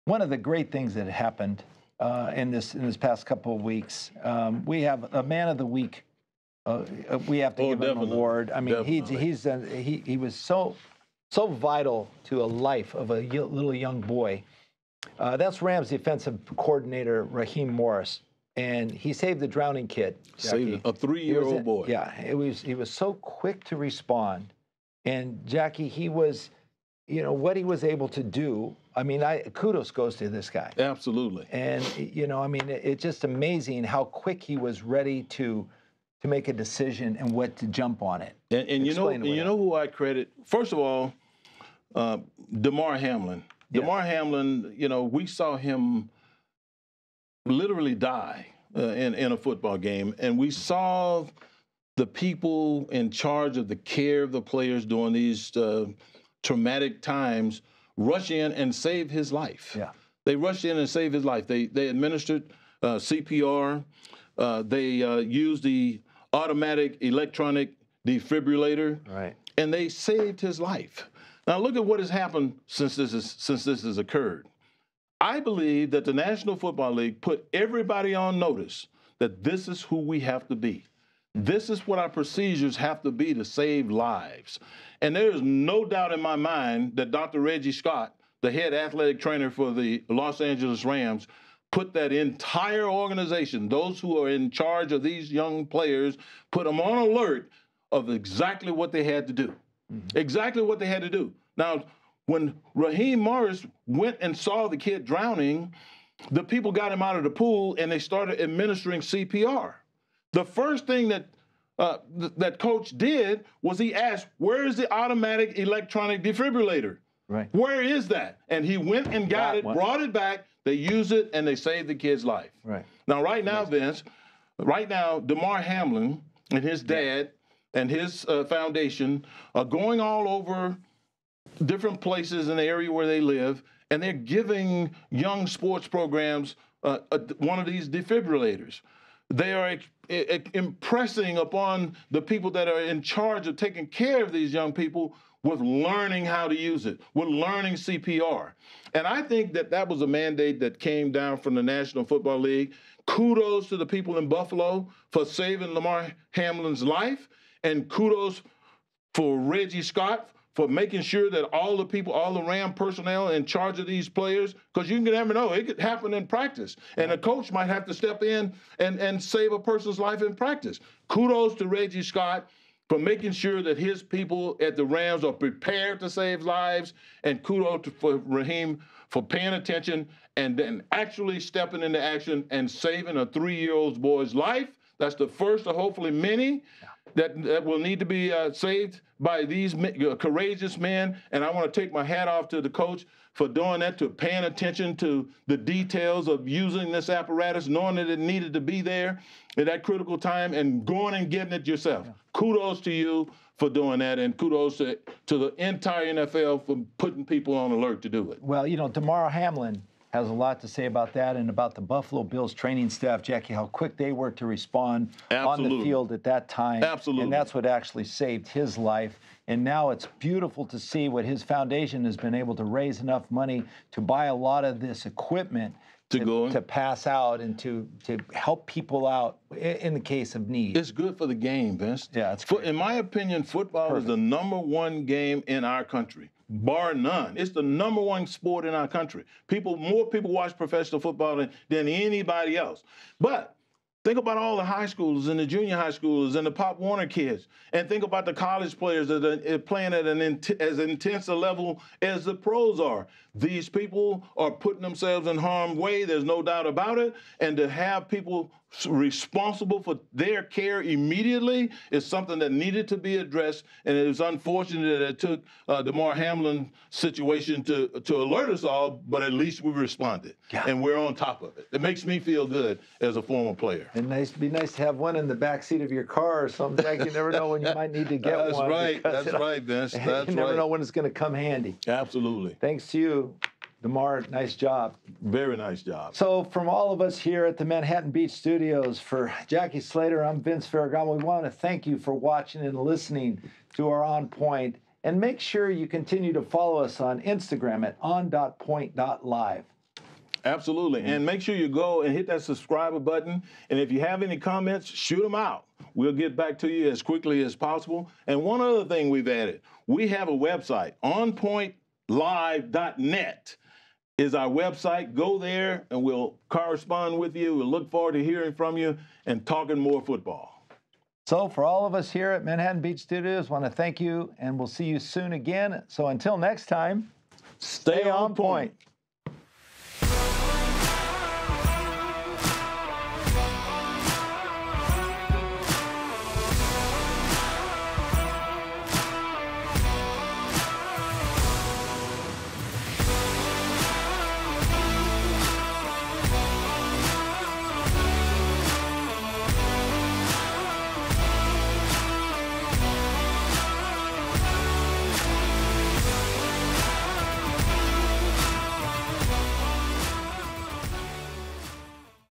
one of the great things that happened in this past couple of weeks, we have a Man of the Week. We have to give him an award. I mean, he was so vital to a life of a little young boy. That's Rams defensive coordinator Raheem Morris, and he saved the drowning kid. Saved a 3-year-old boy. Yeah, he was so quick to respond, and Jackie, he was, you know, what he was able to do. I mean, kudos goes to this guy. Absolutely. And you know, I mean, it's just amazing how quick he was ready to make a decision and what to jump on it. And you know who I credit? First of all, Damar Hamlin. Yes. Damar Hamlin, you know, we saw him literally die in a football game, and we saw the people in charge of the care of the players during these traumatic times rush in and save his life. Yeah. They rushed in and saved his life. They administered CPR. They used the automatic electronic defibrillator. Right. And they saved his life. Now look at what has happened since this has occurred. I believe that the National Football League put everybody on notice that this is who we have to be. This is what our procedures have to be to save lives. And there is no doubt in my mind that Dr. Reggie Scott, the head athletic trainer for the Los Angeles Rams, put that entire organization, those who are in charge of these young players, put them on alert of exactly what they had to do. Mm-hmm. Exactly what they had to do. Now, when Raheem Morris went and saw the kid drowning, the people got him out of the pool and they started administering CPR. The first thing that that coach did was he asked, where is the automatic electronic defibrillator? Right. Where is that? And he went and got it, brought it back, they used it, and they saved the kid's life. Right. Now, Vince, Damar Hamlin and his dad and his foundation are going all over different places in the area where they live, and they're giving young sports programs one of these defibrillators. They are impressing upon the people that are in charge of taking care of these young people with learning how to use it, with learning CPR. And I think that was a mandate that came down from the National Football League. Kudos to the people in Buffalo for saving Damar Hamlin's life, and kudos for Reggie Scott for making sure that all the Ram personnel in charge of these players, because you can never know, it could happen in practice. And a coach might have to step in and save a person's life in practice. Kudos to Reggie Scott for making sure that his people at the Rams are prepared to save lives, and kudos for Raheem for paying attention and then actually stepping into action and saving a 3-year-old boy's life. That's the first of hopefully many that will need to be saved by these courageous men. And I want to take my hat off to the coach for doing that, to paying attention to the details of using this apparatus, knowing that it needed to be there at that critical time, and going and getting it yourself. Yeah. Kudos to you for doing that, and kudos to the entire NFL for putting people on alert to do it. Well, you know, Damar Hamlin has a lot to say about that and about the Buffalo Bills training staff, Jackie, how quick they were to respond on the field at that time. Absolutely. And that's what actually saved his life. And now it's beautiful to see what his foundation has been able to raise enough money to buy a lot of this equipment to pass out and to help people out in the case of need. It's good for the game, Vince. Yeah, it's great. In my opinion, football is the #1 game in our country, bar none. It's the #1 sport in our country. More people watch professional football than anybody else. But think about all the high schoolers and the junior high schoolers and the Pop Warner kids, and think about the college players that are playing at as intense a level as the pros are. These people are putting themselves in harm's way, there's no doubt about it, and to have people responsible for their care immediately is something that needed to be addressed, and it is unfortunate that it took Damar Hamlin's situation to alert us all, but at least we responded, and we're on top of it. It makes me feel good as a former player. And it'd be nice to have one in the back seat of your car or something. You never know when you might need to get one. That's right, Vince. You never know when it's going to come handy. Absolutely. Thanks to you, Damar, nice job. Very nice job. So from all of us here at the Manhattan Beach Studios, for Jackie Slater, I'm Vince Ferragamo. We want to thank you for watching and listening to our On Point. And make sure you continue to follow us on Instagram at on.point.live. Absolutely. And make sure you go and hit that subscriber button. And if you have any comments, shoot them out. We'll get back to you as quickly as possible. And one other thing we've added, we have a website, onpointlive.net is our website. Go there and we'll correspond with you. We'll look forward to hearing from you and talking more football. So for all of us here at Manhattan Beach Studios, want to thank you, and we'll see you soon again. So until next time, stay on point.